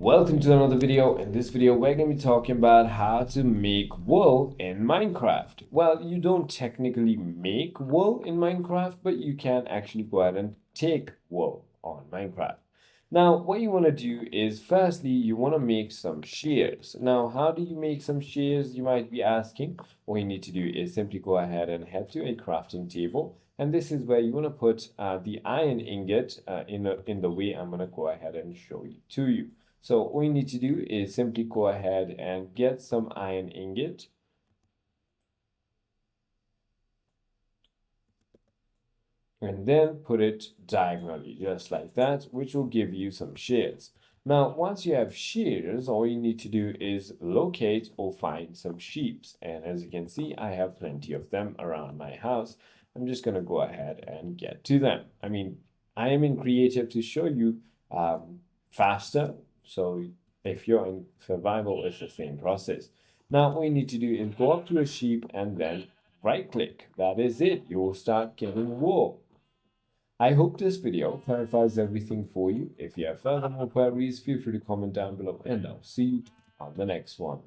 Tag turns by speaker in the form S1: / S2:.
S1: Welcome to another video. In this video, we're going to be talking about how to make wool in Minecraft. Well, you don't technically make wool in Minecraft, but you can actually go ahead and take wool on Minecraft. Now, what you want to do is, firstly, you want to make some shears. Now, how do you make some shears, you might be asking? What you need to do is simply go ahead and head to a crafting table. And this is where you want to put the iron ingot in the way I'm going to go ahead and show you to you. So all you need to do is simply go ahead and get some iron ingot. And then put it diagonally, just like that, which will give you some shears. Now, once you have shears, all you need to do is locate or find some sheep. And as you can see, I have plenty of them around my house. I'm just going to go ahead and get to them. I mean, I am in creative to show you faster. So if you're in survival, it's the same process. Now, what you need to do is go up to a sheep and then right click. That is it. You will start getting wool. I hope this video clarifies everything for you. If you have further more queries, feel free to comment down below and I'll see you on the next one.